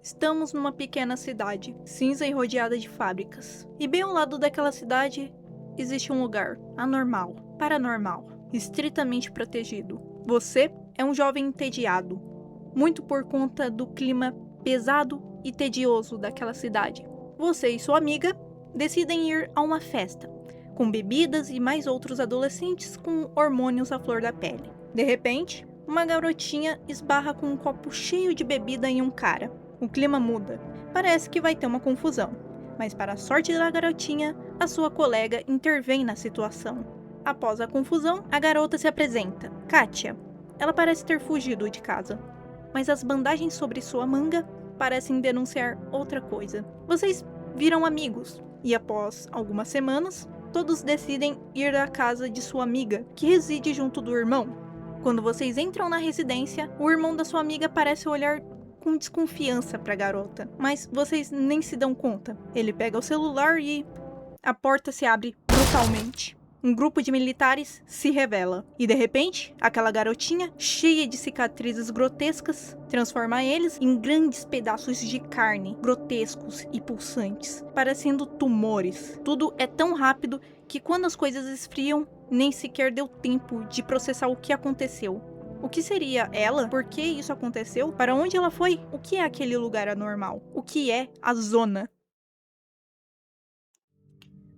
Estamos numa pequena cidade, cinza e rodeada de fábricas. E bem ao lado daquela cidade existe um lugar anormal, paranormal, estritamente protegido. Você é um jovem entediado, muito por conta do clima pesado e tedioso daquela cidade. Você e sua amiga decidem ir a uma festa, com bebidas e mais outros adolescentes com hormônios à flor da pele. De repente, uma garotinha esbarra com um copo cheio de bebida em um cara. O clima muda. Parece que vai ter uma confusão. Mas para a sorte da garotinha, a sua colega intervém na situação. Após a confusão, a garota se apresenta, Kátia. Ela parece ter fugido de casa, mas as bandagens sobre sua manga parecem denunciar outra coisa. Vocês viram amigos, e após algumas semanas, todos decidem ir à casa de sua amiga, que reside junto do irmão. Quando vocês entram na residência, o irmão da sua amiga parece olhar com desconfiança para a garota, mas vocês nem se dão conta. Ele pega o celular e a porta se abre brutalmente. Um grupo de militares se revela e de repente, aquela garotinha, cheia de cicatrizes grotescas, transforma eles em grandes pedaços de carne, grotescos e pulsantes, parecendo tumores. Tudo é tão rápido que quando as coisas esfriam, nem sequer deu tempo de processar o que aconteceu. O que seria ela? Por que isso aconteceu? Para onde ela foi? O que é aquele lugar anormal? O que é a zona?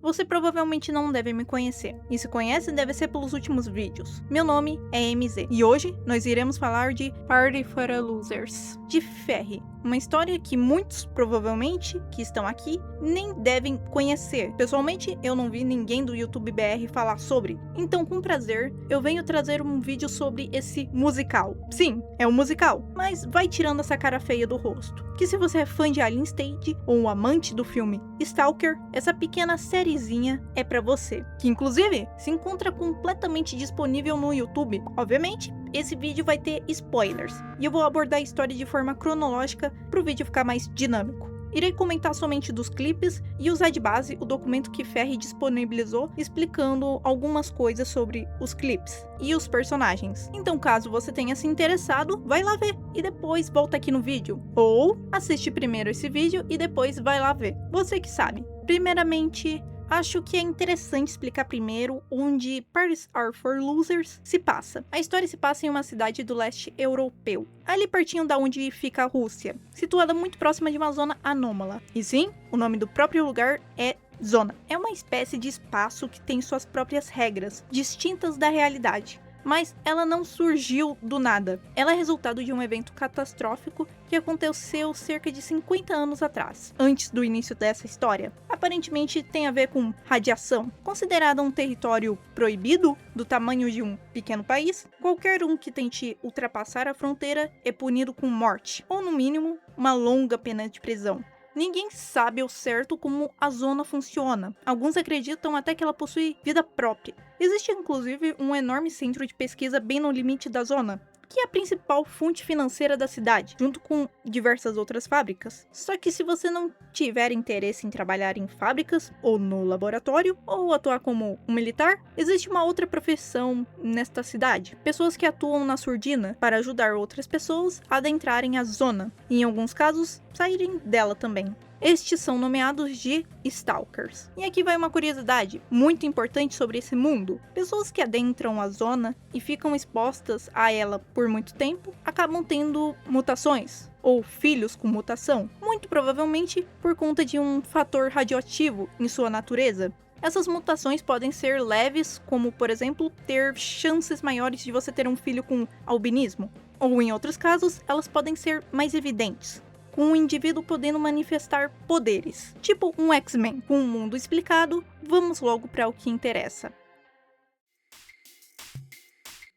Você provavelmente não deve me conhecer, e se conhece deve ser pelos últimos vídeos. Meu nome é MZ, e hoje nós iremos falar de Party for a Losers, de Ferry, uma história que muitos, provavelmente, que estão aqui, nem devem conhecer. Pessoalmente, eu não vi ninguém do YouTube BR falar sobre, então com prazer, eu venho trazer um vídeo sobre esse musical. Sim, é um musical, mas vai tirando essa cara feia do rosto. Que se você é fã de Alien Stage, ou um amante do filme Stalker, essa pequena sériezinha é pra você, que inclusive se encontra completamente disponível no YouTube. Obviamente, esse vídeo vai ter spoilers, e eu vou abordar a história de forma cronológica para o vídeo ficar mais dinâmico. Irei comentar somente dos clipes e usar de base o documento que Ferry disponibilizou explicando algumas coisas sobre os clipes e os personagens. Então caso você tenha se interessado, vai lá ver e depois volta aqui no vídeo. Ou assiste primeiro esse vídeo e depois vai lá ver. Você que sabe. Primeiramente, acho que é interessante explicar primeiro onde Parties Are for Losers se passa. A história se passa em uma cidade do leste europeu, ali pertinho da onde fica a Rússia, situada muito próxima de uma zona anômala. E sim, o nome do próprio lugar é Zona. É uma espécie de espaço que tem suas próprias regras, distintas da realidade. Mas ela não surgiu do nada. Ela é resultado de um evento catastrófico que aconteceu cerca de 50 anos atrás, antes do início dessa história. Aparentemente tem a ver com radiação. Considerada um território proibido, do tamanho de um pequeno país, qualquer um que tente ultrapassar a fronteira é punido com morte, ou no mínimo, uma longa pena de prisão. Ninguém sabe ao certo como a zona funciona. Alguns acreditam até que ela possui vida própria. Existe inclusive um enorme centro de pesquisa bem no limite da zona, que é a principal fonte financeira da cidade, junto com diversas outras fábricas. Só que se você não tiver interesse em trabalhar em fábricas, ou no laboratório, ou atuar como um militar, existe uma outra profissão nesta cidade. Pessoas que atuam na surdina para ajudar outras pessoas a adentrarem a zona, e em alguns casos, saírem dela também. Estes são nomeados de Stalkers. E aqui vai uma curiosidade muito importante sobre esse mundo. Pessoas que adentram a zona e ficam expostas a ela por muito tempo, acabam tendo mutações, ou filhos com mutação, muito provavelmente por conta de um fator radioativo em sua natureza. Essas mutações podem ser leves, como por exemplo, ter chances maiores de você ter um filho com albinismo, ou em outros casos, elas podem ser mais evidentes, com o indivíduo podendo manifestar poderes, tipo um X-Men. Com o mundo explicado, vamos logo para o que interessa.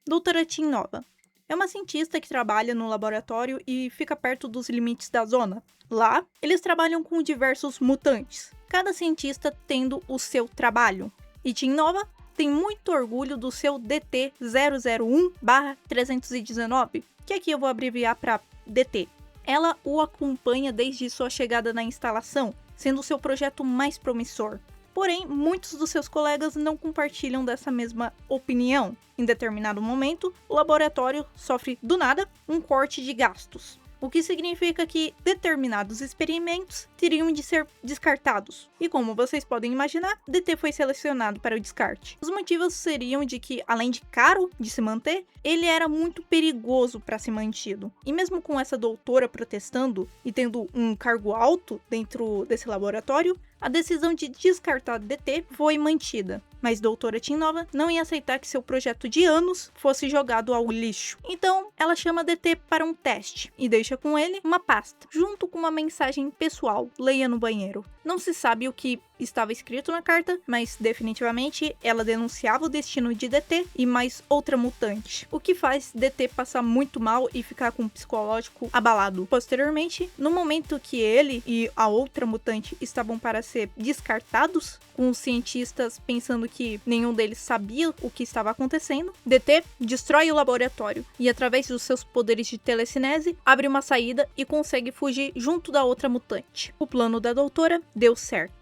Doutora Tim Nova é uma cientista que trabalha no laboratório e fica perto dos limites da zona. Lá, eles trabalham com diversos mutantes, cada cientista tendo o seu trabalho. E Tim Nova tem muito orgulho do seu DT-001/319, que aqui eu vou abreviar para DT. Ela o acompanha desde sua chegada na instalação, sendo seu projeto mais promissor. Porém, muitos dos seus colegas não compartilham dessa mesma opinião. Em determinado momento, o laboratório sofre, do nada, um corte de gastos. o que significa que determinados experimentos teriam de ser descartados. E como vocês podem imaginar, DT foi selecionado para o descarte. Os motivos seriam de que, além de caro de se manter, ele era muito perigoso para ser mantido. E mesmo com essa doutora protestando e tendo um cargo alto dentro desse laboratório, a decisão de descartar DT foi mantida. Mas doutora Tim Nova não ia aceitar que seu projeto de anos fosse jogado ao lixo. Então, ela chama DT para um teste e deixa com ele uma pasta, junto com uma mensagem pessoal: leia no banheiro. Não se sabe o que estava escrito na carta, mas definitivamente ela denunciava o destino de DT e mais outra mutante, o que faz DT passar muito mal e ficar com o psicológico abalado. Posteriormente, no momento que ele e a outra mutante estavam para ser descartados, com os cientistas pensando que nenhum deles sabia o que estava acontecendo, DT destrói o laboratório e, através dos seus poderes de telecinese, abre uma saída e consegue fugir junto da outra mutante. O plano da doutora deu certo.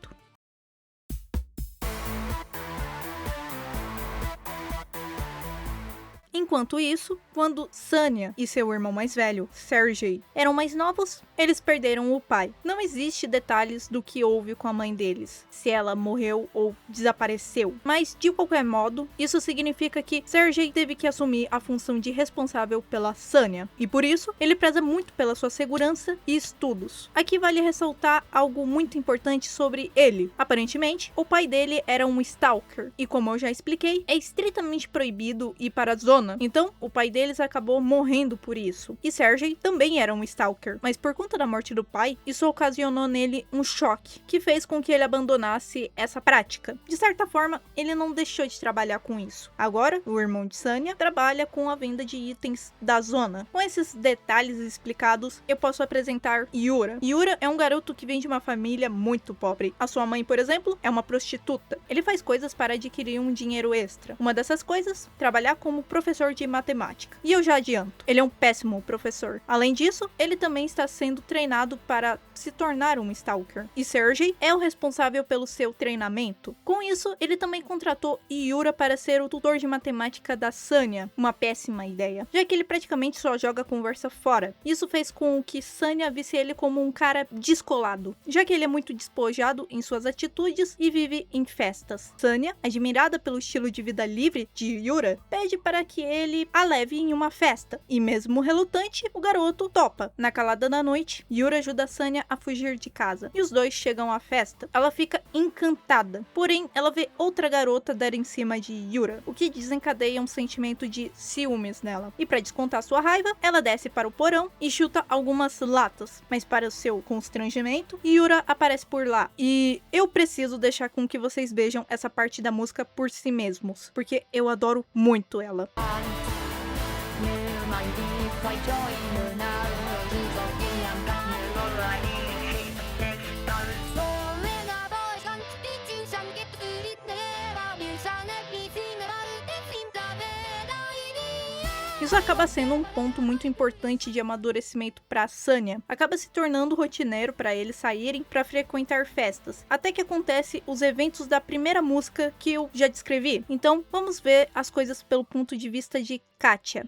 Enquanto isso, quando Sanya e seu irmão mais velho, Sergei, eram mais novos, eles perderam o pai. Não existe detalhes do que houve com a mãe deles, se ela morreu ou desapareceu. Mas, de qualquer modo, isso significa que Sergei teve que assumir a função de responsável pela Sanya. E por isso, ele preza muito pela sua segurança e estudos. Aqui vale ressaltar algo muito importante sobre ele. Aparentemente, o pai dele era um Stalker. E como eu já expliquei, é estritamente proibido ir para a zona. Então, o pai deles acabou morrendo por isso. E Sergei também era um Stalker, mas por conta da morte do pai, isso ocasionou nele um choque, que fez com que ele abandonasse essa prática. De certa forma, ele não deixou de trabalhar com isso. Agora, o irmão de Sanya trabalha com a venda de itens da zona. Com esses detalhes explicados, eu posso apresentar Yura. Yura é um garoto que vem de uma família muito pobre. A sua mãe, por exemplo, é uma prostituta. Ele faz coisas para adquirir um dinheiro extra. Uma dessas coisas, trabalhar como professor de matemática. E eu já adianto, ele é um péssimo professor. Além disso, ele também está sendo treinado para se tornar um Stalker. E Sergei é o responsável pelo seu treinamento. Com isso, ele também contratou Yura para ser o tutor de matemática da Sanya. Uma péssima ideia, já que ele praticamente só joga a conversa fora. Isso fez com que Sanya visse ele como um cara descolado, já que ele é muito despojado em suas atitudes e vive em festas. Sanya, admirada pelo estilo de vida livre de Yura, pede para que ele a leve em uma festa, e mesmo relutante, o garoto topa. Na calada da noite, Yura ajuda Sanya a fugir de casa, e os dois chegam à festa. Ela fica encantada, porém ela vê outra garota dar em cima de Yura, o que desencadeia um sentimento de ciúmes nela. E para descontar sua raiva, ela desce para o porão e chuta algumas latas, mas para o seu constrangimento, Yura aparece por lá. E eu preciso deixar com que vocês vejam essa parte da música por si mesmos, porque eu adoro muito ela. Isso acaba sendo um ponto muito importante de amadurecimento para Sanya. Acaba se tornando rotineiro para eles saírem para frequentar festas, até que acontece os eventos da primeira música que eu já descrevi. Então, vamos ver as coisas pelo ponto de vista de Katia.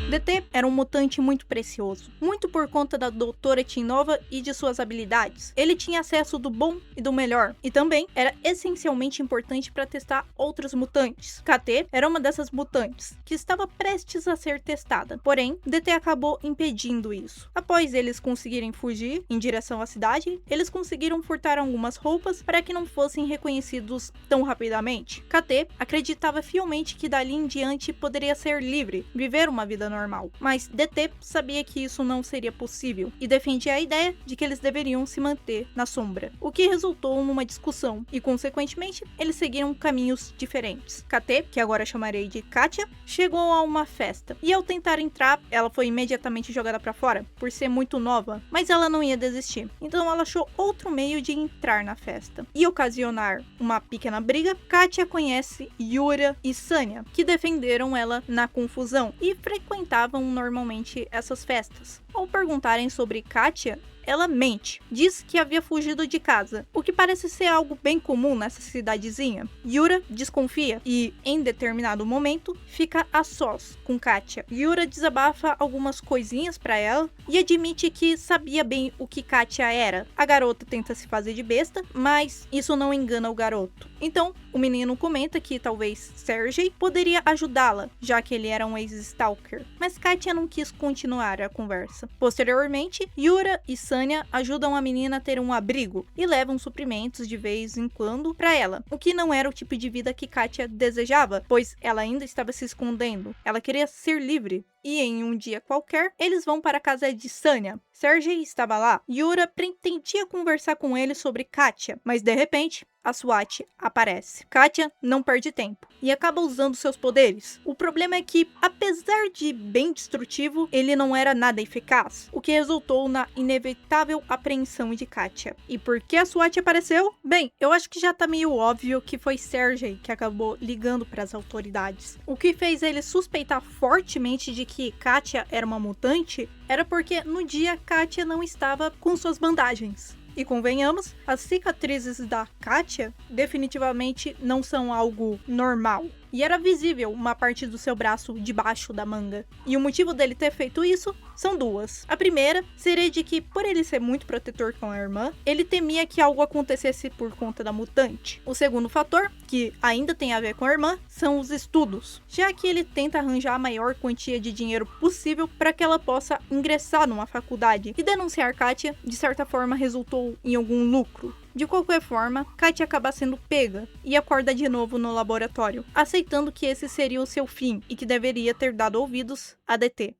DT era um mutante muito precioso, muito por conta da doutora Tim Nova e de suas habilidades. Ele tinha acesso do bom e do melhor, e também era essencialmente importante para testar outros mutantes. KT era uma dessas mutantes, que estava prestes a ser testada, porém, DT acabou impedindo isso. Após eles conseguirem fugir em direção à cidade, eles conseguiram furtar algumas roupas para que não fossem reconhecidos tão rapidamente. KT acreditava fielmente que dali em diante poderia ser livre, viver uma vida normal. Mas DT sabia que isso não seria possível e defendia a ideia de que eles deveriam se manter na sombra, o que resultou numa discussão e, consequentemente, eles seguiram caminhos diferentes. KT, que agora chamarei de Katia, chegou a uma festa e, ao tentar entrar, ela foi imediatamente jogada para fora por ser muito nova, mas ela não ia desistir. Então ela achou outro meio de entrar na festa e ocasionar uma pequena briga. Katia conhece Yura e Sanya, que defenderam ela na confusão e frequentavam normalmente essas festas. Ao perguntarem sobre Katia, ela mente. Diz que havia fugido de casa, o que parece ser algo bem comum nessa cidadezinha. Yura desconfia e, em determinado momento, fica a sós com Katia. Yura desabafa algumas coisinhas pra ela e admite que sabia bem o que Katia era. A garota tenta se fazer de besta, mas isso não engana o garoto. Então, o menino comenta que talvez Sergei poderia ajudá-la, já que ele era um ex-stalker. Mas Katia não quis continuar a conversa. Posteriormente, Yura e Sanya ajudam a menina a ter um abrigo e levam suprimentos de vez em quando para ela, o que não era o tipo de vida que Katia desejava, pois ela ainda estava se escondendo. Ela queria ser livre. E em um dia qualquer, eles vão para a casa de Sanya. Sergei estava lá. Yura pretendia conversar com ele sobre Katia, mas de repente, a SWAT aparece. Katia não perde tempo e acaba usando seus poderes. O problema é que, apesar de bem destrutivo, ele não era nada eficaz, o que resultou na inevitável apreensão de Katia. E por que a SWAT apareceu? Bem, eu acho que já tá meio óbvio que foi Sergei que acabou ligando para as autoridades. O que fez ele suspeitar fortemente de que Katia era uma mutante era porque no dia Katia não estava com suas bandagens. E convenhamos, as cicatrizes da Katia definitivamente não são algo normal. E era visível uma parte do seu braço debaixo da manga. E o motivo dele ter feito isso são duas. A primeira seria de que, por ele ser muito protetor com a irmã, ele temia que algo acontecesse por conta da mutante. O segundo fator, que ainda tem a ver com a irmã, são os estudos, já que ele tenta arranjar a maior quantia de dinheiro possível para que ela possa ingressar numa faculdade. E denunciar Katia, de certa forma, resultou em algum lucro. De qualquer forma, Katia acaba sendo pega e acorda de novo no laboratório, aceitando que esse seria o seu fim e que deveria ter dado ouvidos a DT.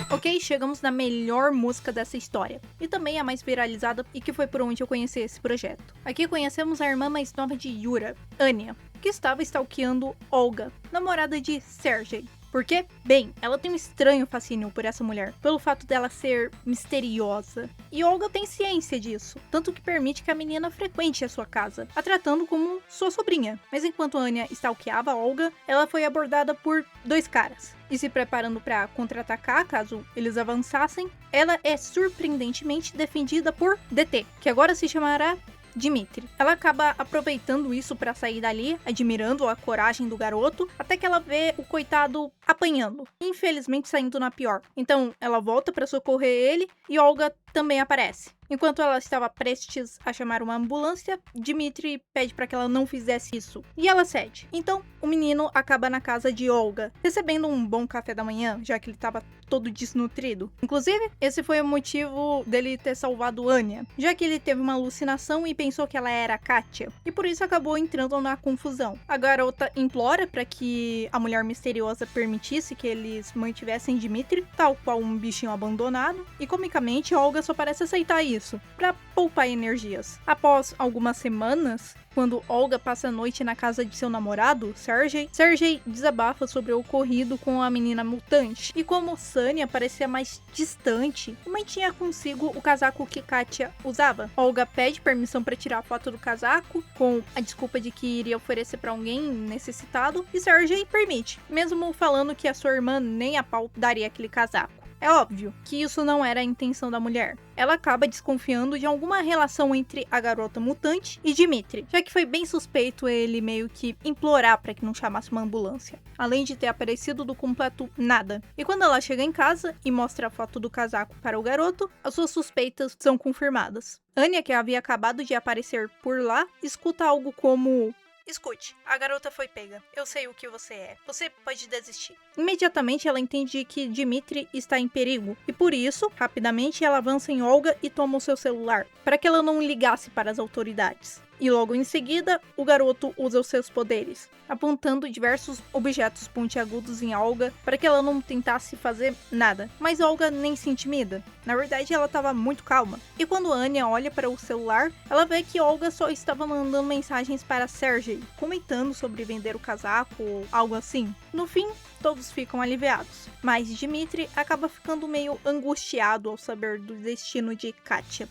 Ok, chegamos na melhor música dessa história, e também a mais viralizada e que foi por onde eu conheci esse projeto. Aqui conhecemos a irmã mais nova de Yura, Anya, que estava stalkeando Olga, namorada de Sergei. Por quê? Bem, ela tem um estranho fascínio por essa mulher, pelo fato dela ser misteriosa. E Olga tem ciência disso, tanto que permite que a menina frequente a sua casa, a tratando como sua sobrinha. Mas enquanto Anya stalkeava Olga, ela foi abordada por dois caras. E se preparando para contra-atacar caso eles avançassem, ela é surpreendentemente defendida por DT, que agora se chamará Dmitri. Ela acaba aproveitando isso para sair dali, admirando a coragem do garoto, até que ela vê o coitado apanhando, infelizmente saindo na pior. Então ela volta para socorrer ele e Olga também aparece. Enquanto ela estava prestes a chamar uma ambulância, Dmitri pede para que ela não fizesse isso, e ela cede. Então, o menino acaba na casa de Olga, recebendo um bom café da manhã, já que ele estava todo desnutrido. Inclusive, esse foi o motivo dele ter salvado Anya, já que ele teve uma alucinação e pensou que ela era Katia, e por isso acabou entrando na confusão. A garota implora para que a mulher misteriosa permitisse que eles mantivessem Dmitri, tal qual um bichinho abandonado, e comicamente Olga só parece aceitar isso, para poupar energias. Após algumas semanas, quando Olga passa a noite na casa de seu namorado, Sergei desabafa sobre o ocorrido com a menina mutante. E como Sanya parecia mais distante, mantinha consigo o casaco que Katia usava. Olga pede permissão para tirar a foto do casaco, com a desculpa de que iria oferecer para alguém necessitado, e Sergei permite, mesmo falando que a sua irmã nem a pau daria aquele casaco. É óbvio que isso não era a intenção da mulher. Ela acaba desconfiando de alguma relação entre a garota mutante e Dmitri, já que foi bem suspeito ele meio que implorar para que não chamasse uma ambulância, além de ter aparecido do completo nada. E quando ela chega em casa e mostra a foto do casaco para o garoto, as suas suspeitas são confirmadas. Anya, que havia acabado de aparecer por lá, escuta algo como: "Escute, a garota foi pega. Eu sei o que você é. Você pode desistir." Imediatamente ela entende que Dmitri está em perigo, e por isso, rapidamente ela avança em Olga e toma o seu celular, para que ela não ligasse para as autoridades. E logo em seguida, o garoto usa os seus poderes, apontando diversos objetos pontiagudos em Olga para que ela não tentasse fazer nada. Mas Olga nem se intimida. Na verdade, ela estava muito calma. E quando Anya olha para o celular, ela vê que Olga só estava mandando mensagens para Sergei, comentando sobre vender o casaco ou algo assim. No fim, todos ficam aliviados. Mas Dmitri acaba ficando meio angustiado ao saber do destino de Katia.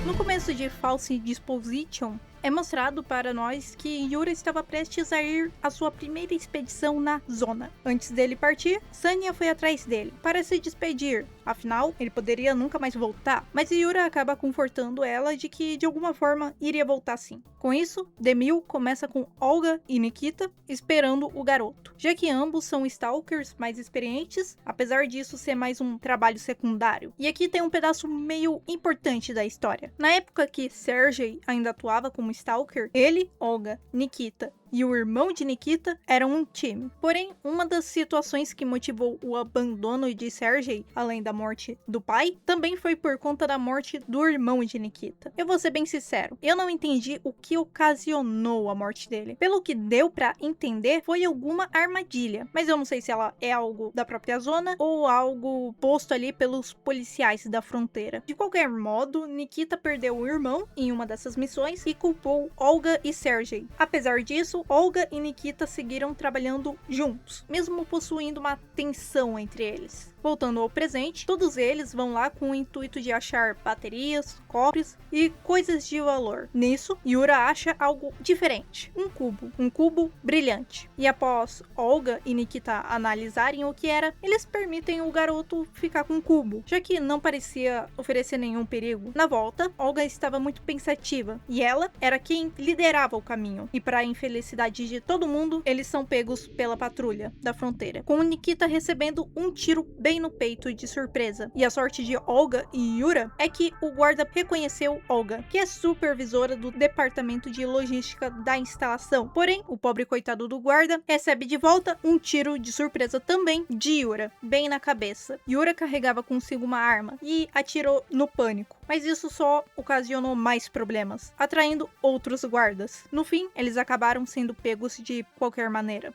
No começo de False Disposition, é mostrado para nós que Yura estava prestes a ir à sua primeira expedição na zona. Antes dele partir, Sanya foi atrás dele para se despedir, afinal, ele poderia nunca mais voltar. Mas Yura acaba confortando ela de que de alguma forma iria voltar sim. Com isso, Demil começa com Olga e Nikita esperando o garoto, já que ambos são stalkers mais experientes, apesar disso ser mais um trabalho secundário. E aqui tem um pedaço meio importante da história. Na época que Sergei ainda atuava como stalker, ele, Olga, Nikita e o irmão de Nikita eram um time. Porém, uma das situações que motivou o abandono de Sergei, além da morte do pai, também foi por conta da morte do irmão de Nikita. Eu vou ser bem sincero, eu não entendi o que ocasionou a morte dele. Pelo que deu pra entender, foi alguma armadilha, mas eu não sei se ela é algo da própria zona ou algo posto ali pelos policiais da fronteira. De qualquer modo, Nikita perdeu o irmão em uma dessas missões e culpou Olga e Sergei. Apesar disso, Olga e Nikita seguiram trabalhando juntos, mesmo possuindo uma tensão entre eles. Voltando ao presente, todos eles vão lá com o intuito de achar baterias, cofres e coisas de valor. Nisso, Yura acha algo diferente, um cubo brilhante. E após Olga e Nikita analisarem o que era, eles permitem o garoto ficar com o cubo, já que não parecia oferecer nenhum perigo. Na volta, Olga estava muito pensativa, e ela era quem liderava o caminho. E para a infelicidade de todo mundo, eles são pegos pela patrulha da fronteira, com Nikita recebendo um tiro bem no peito de surpresa. E a sorte de Olga e Yura é que o guarda reconheceu Olga, que é supervisora do departamento de logística da instalação. Porém, o pobre coitado do guarda recebe de volta um tiro de surpresa também de Yura, bem na cabeça. Yura carregava consigo uma arma e atirou no pânico, mas isso só ocasionou mais problemas, atraindo outros guardas. No fim, eles acabaram sendo pegos de qualquer maneira.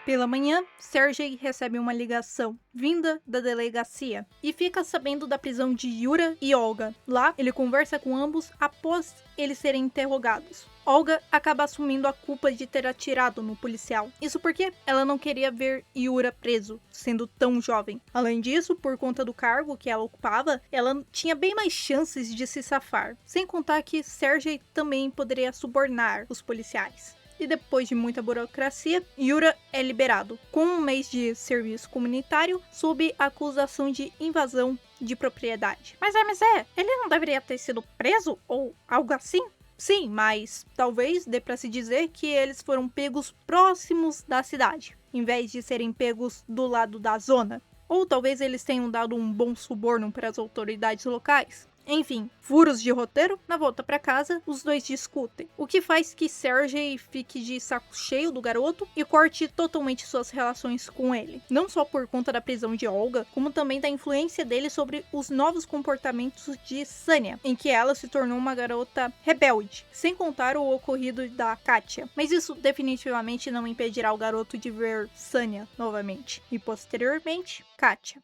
Pela manhã, Sergei recebe uma ligação vinda da delegacia e fica sabendo da prisão de Yura e Olga. Lá, ele conversa com ambos após eles serem interrogados. Olga acaba assumindo a culpa de ter atirado no policial. Isso porque ela não queria ver Yura preso, sendo tão jovem. Além disso, por conta do cargo que ela ocupava, ela tinha bem mais chances de se safar. Sem contar que Sergei também poderia subornar os policiais. E depois de muita burocracia, Yura é liberado, com um mês de serviço comunitário, sob acusação de invasão de propriedade. Mas MZ, ele não deveria ter sido preso ou algo assim? Sim, mas talvez dê pra se dizer que eles foram pegos próximos da cidade, em vez de serem pegos do lado da zona. Ou talvez eles tenham dado um bom suborno para as autoridades locais. Enfim, furos de roteiro, na volta pra casa, os dois discutem, o que faz que Sergei fique de saco cheio do garoto e corte totalmente suas relações com ele. Não só por conta da prisão de Olga, como também da influência dele sobre os novos comportamentos de Sanya, em que ela se tornou uma garota rebelde, sem contar o ocorrido da Katia. Mas isso definitivamente não impedirá o garoto de ver Sanya novamente, e posteriormente, Katia.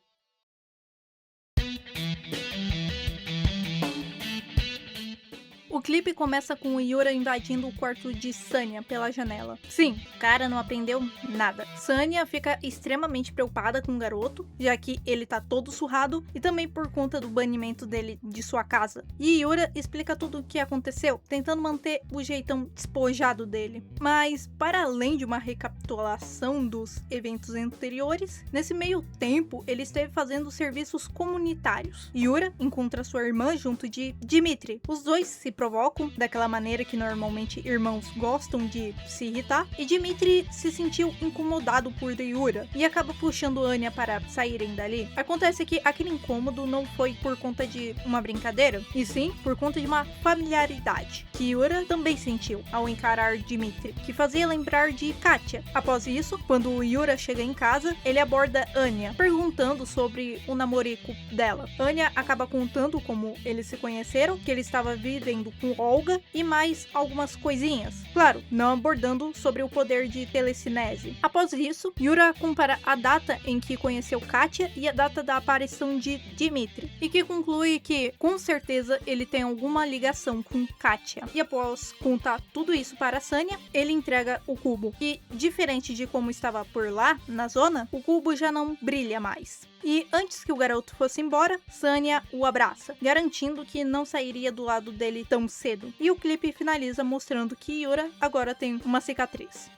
O clipe começa com Yura invadindo o quarto de Sanya pela janela. Sim, o cara não aprendeu nada. Sanya fica extremamente preocupada com o garoto, já que ele tá todo surrado e também por conta do banimento dele de sua casa. E Yura explica tudo o que aconteceu, tentando manter o jeitão despojado dele. Mas, para além de uma recapitulação dos eventos anteriores, nesse meio tempo ele esteve fazendo serviços comunitários. Yura encontra sua irmã junto de Dmitri. Os dois se provocam daquela maneira que normalmente irmãos gostam de se irritar, e Dmitri se sentiu incomodado por Yura e acaba puxando Anya para saírem dali. Acontece que aquele incômodo não foi por conta de uma brincadeira, e sim por conta de uma familiaridade que Yura também sentiu ao encarar Dmitri, que fazia lembrar de Katya. Após isso, quando Yura chega em casa, ele aborda Anya, perguntando sobre o namorico dela. Anya acaba contando como eles se conheceram, que ele estava vivendo com Olga e mais algumas coisinhas. Claro, não abordando sobre o poder de telecinese. Após isso, Yura compara a data em que conheceu Katya e a data da aparição de Dmitri, e que conclui que, com certeza, ele tem alguma ligação com Katya. E após contar tudo isso para Sanya, ele entrega o cubo. E, diferente de como estava por lá, na zona, o cubo já não brilha mais. E antes que o garoto fosse embora, Sanya o abraça, garantindo que não sairia do lado dele tão cedo. E o clipe finaliza mostrando que Yura agora tem uma cicatriz.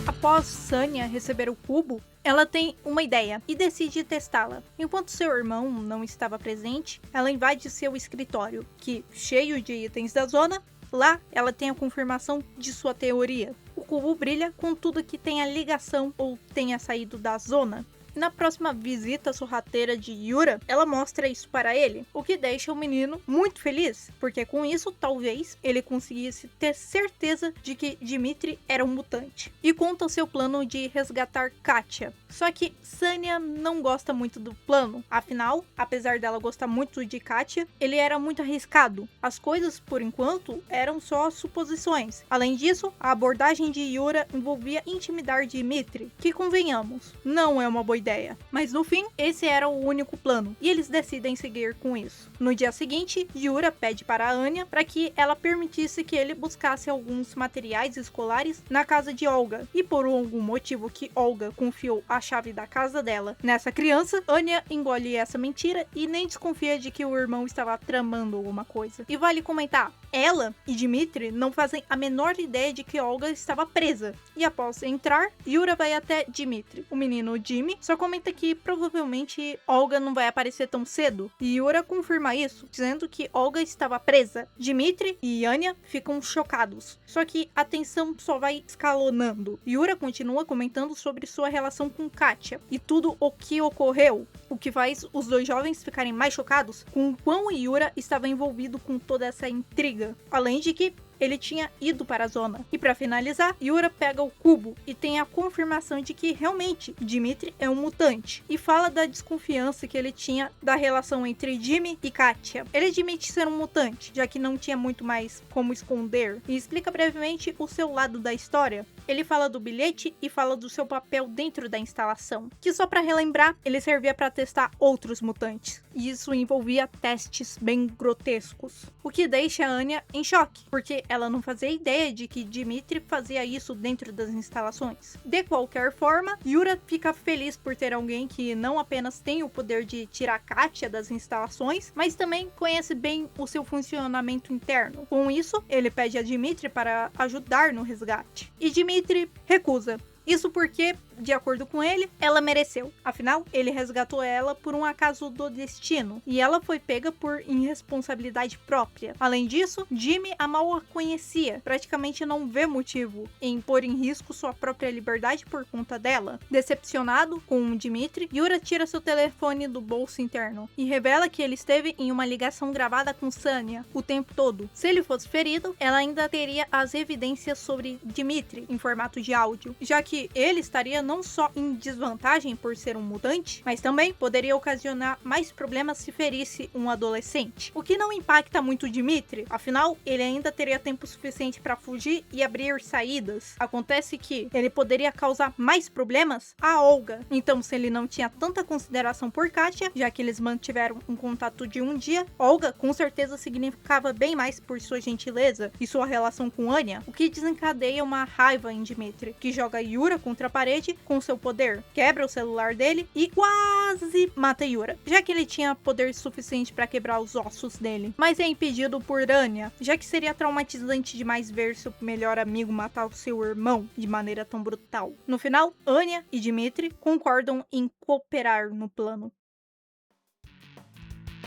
Após Sanya receber o cubo, ela tem uma ideia e decide testá-la. Enquanto seu irmão não estava presente, ela invade seu escritório, que, cheio de itens da zona, lá ela tem a confirmação de sua teoria. O cubo brilha com tudo que tenha ligação ou tenha saído da zona. Na próxima visita sorrateira de Yura, ela mostra isso para ele, o que deixa o menino muito feliz, porque com isso, talvez, ele conseguisse ter certeza de que Dmitri era um mutante. E conta o seu plano de resgatar Katya. Só que Sanya não gosta muito do plano, afinal, apesar dela gostar muito de Katya, ele era muito arriscado. As coisas, por enquanto, eram só suposições. Além disso, a abordagem de Yura envolvia intimidar Dmitri, que, convenhamos, não é uma boa ideia. Mas no fim, esse era o único plano, e eles decidem seguir com isso. No dia seguinte, Yura pede para Anya para que ela permitisse que ele buscasse alguns materiais escolares na casa de Olga, e por algum motivo que Olga confiou a chave da casa dela nessa criança, Anya engole essa mentira e nem desconfia de que o irmão estava tramando alguma coisa. E vale comentar, ela e Dmitri não fazem a menor ideia de que Olga estava presa, e após entrar, Yura vai até Dmitri. O menino Jimmy só comenta que provavelmente Olga não vai aparecer tão cedo, e Yura confirma isso, dizendo que Olga estava presa. Dmitri e Anya ficam chocados, só que a tensão só vai escalonando. Yura continua comentando sobre sua relação com Katya e tudo o que ocorreu, o que faz os dois jovens ficarem mais chocados com o quão Yura estava envolvido com toda essa intriga, além de que ele tinha ido para a zona. E para finalizar, Yura pega o cubo e tem a confirmação de que realmente Dmitri é um mutante, e fala da desconfiança que ele tinha da relação entre Jimmy e Katya. Ele admite ser um mutante, já que não tinha muito mais como esconder, e explica brevemente o seu lado da história. Ele fala do bilhete e fala do seu papel dentro da instalação, que só para relembrar, ele servia para testar outros mutantes, e isso envolvia testes bem grotescos, o que deixa a Anya em choque, porque ela não fazia ideia de que Dmitri fazia isso dentro das instalações. De qualquer forma, Yura fica feliz por ter alguém que não apenas tem o poder de tirar Katya das instalações, mas também conhece bem o seu funcionamento interno. Com isso, ele pede a Dmitri para ajudar no resgate, e Dmitri recusa. Isso porque, de acordo com ele, ela mereceu. Afinal, ele resgatou ela por um acaso do destino, e ela foi pega por irresponsabilidade própria. Além disso, Jimmy a mal a conhecia, praticamente não vê motivo em pôr em risco sua própria liberdade por conta dela. Decepcionado com Dmitri, Yura tira seu telefone do bolso interno e revela que ele esteve em uma ligação gravada com Sanya o tempo todo. Se ele fosse ferido, ela ainda teria as evidências sobre Dmitri em formato de áudio, já que que ele estaria não só em desvantagem por ser um mutante, mas também poderia ocasionar mais problemas se ferisse um adolescente. O que não impacta muito Dimitri, afinal, ele ainda teria tempo suficiente para fugir e abrir saídas. Acontece que ele poderia causar mais problemas a Olga. Então, se ele não tinha tanta consideração por Katya, já que eles mantiveram um contato de um dia, Olga com certeza significava bem mais por sua gentileza e sua relação com Anya, o que desencadeia uma raiva em Dimitri, que joga Yura contra a parede com seu poder, quebra o celular dele e quase mata Yura, já que ele tinha poder suficiente para quebrar os ossos dele. Mas é impedido por Anya, já que seria traumatizante demais ver seu melhor amigo matar o seu irmão de maneira tão brutal. No final, Anya e Dimitri concordam em cooperar no plano.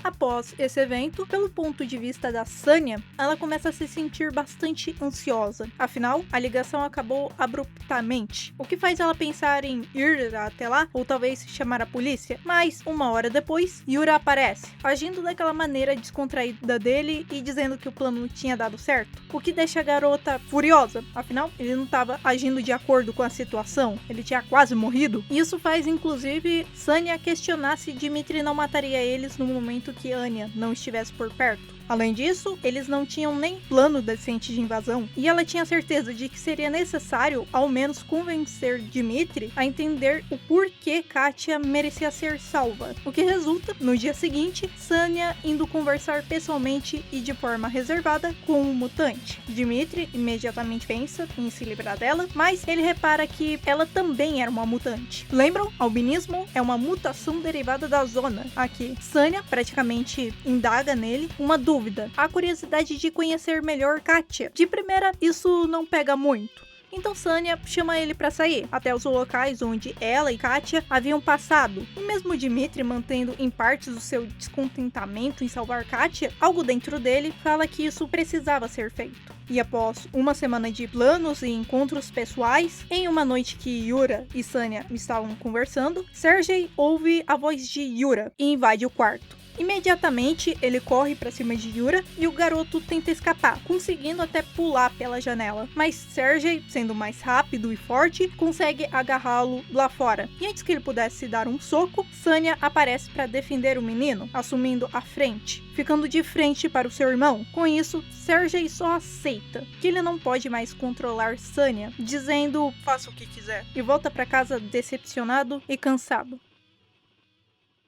Após esse evento, pelo ponto de vista da Sanya, ela começa a se sentir bastante ansiosa. Afinal, a ligação acabou abruptamente, o que faz ela pensar em ir até lá ou talvez chamar a polícia. Mas, uma hora depois, Yura aparece, agindo daquela maneira descontraída dele e dizendo que o plano tinha dado certo, o que deixa a garota furiosa. Afinal, ele não estava agindo de acordo com a situação, ele tinha quase morrido. Isso faz, inclusive, Sanya questionar se Dimitri não mataria eles no momento que Anya não estivesse por perto. Além disso, eles não tinham nem plano decente de invasão, e ela tinha certeza de que seria necessário, ao menos, convencer Dimitri a entender o porquê Katya merecia ser salva. O que resulta, no dia seguinte, Sanya indo conversar pessoalmente e de forma reservada com o mutante. Dimitri imediatamente pensa em se livrar dela, mas ele repara que ela também era uma mutante. Lembram? Albinismo é uma mutação derivada da zona. Aqui, Sanya praticamente indaga nele uma dúvida, a curiosidade de conhecer melhor Katya. De primeira, isso não pega muito. Então Sanya chama ele para sair até os locais onde ela e Katya haviam passado. E mesmo Dimitri mantendo em partes o seu descontentamento em salvar Katya, algo dentro dele fala que isso precisava ser feito. E após uma semana de planos e encontros pessoais, em uma noite que Yura e Sanya estavam conversando, Sergei ouve a voz de Yura e invade o quarto. Imediatamente, ele corre para cima de Yura e o garoto tenta escapar, conseguindo até pular pela janela. Mas Sergei, sendo mais rápido e forte, consegue agarrá-lo lá fora. E antes que ele pudesse dar um soco, Sanya aparece para defender o menino, assumindo a frente, ficando de frente para o seu irmão. Com isso, Sergei só aceita que ele não pode mais controlar Sanya, dizendo faça o que quiser, e volta para casa decepcionado e cansado.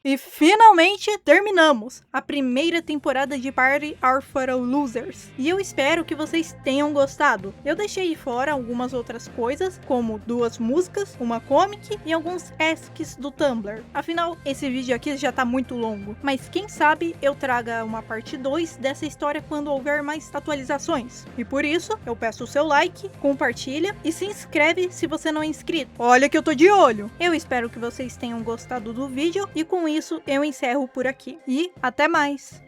E finalmente terminamos a primeira temporada de Party Are For All Losers. E eu espero que vocês tenham gostado. Eu deixei fora algumas outras coisas, como 2 músicas, uma comic e alguns asks do Tumblr. Afinal, esse vídeo aqui já tá muito longo. Mas quem sabe eu traga uma parte 2 dessa história quando houver mais atualizações. E por isso, eu peço o seu like, compartilha e se inscreve se você não é inscrito. Olha que eu tô de olho! Eu espero que vocês tenham gostado do vídeo e com isso eu encerro por aqui. E até mais!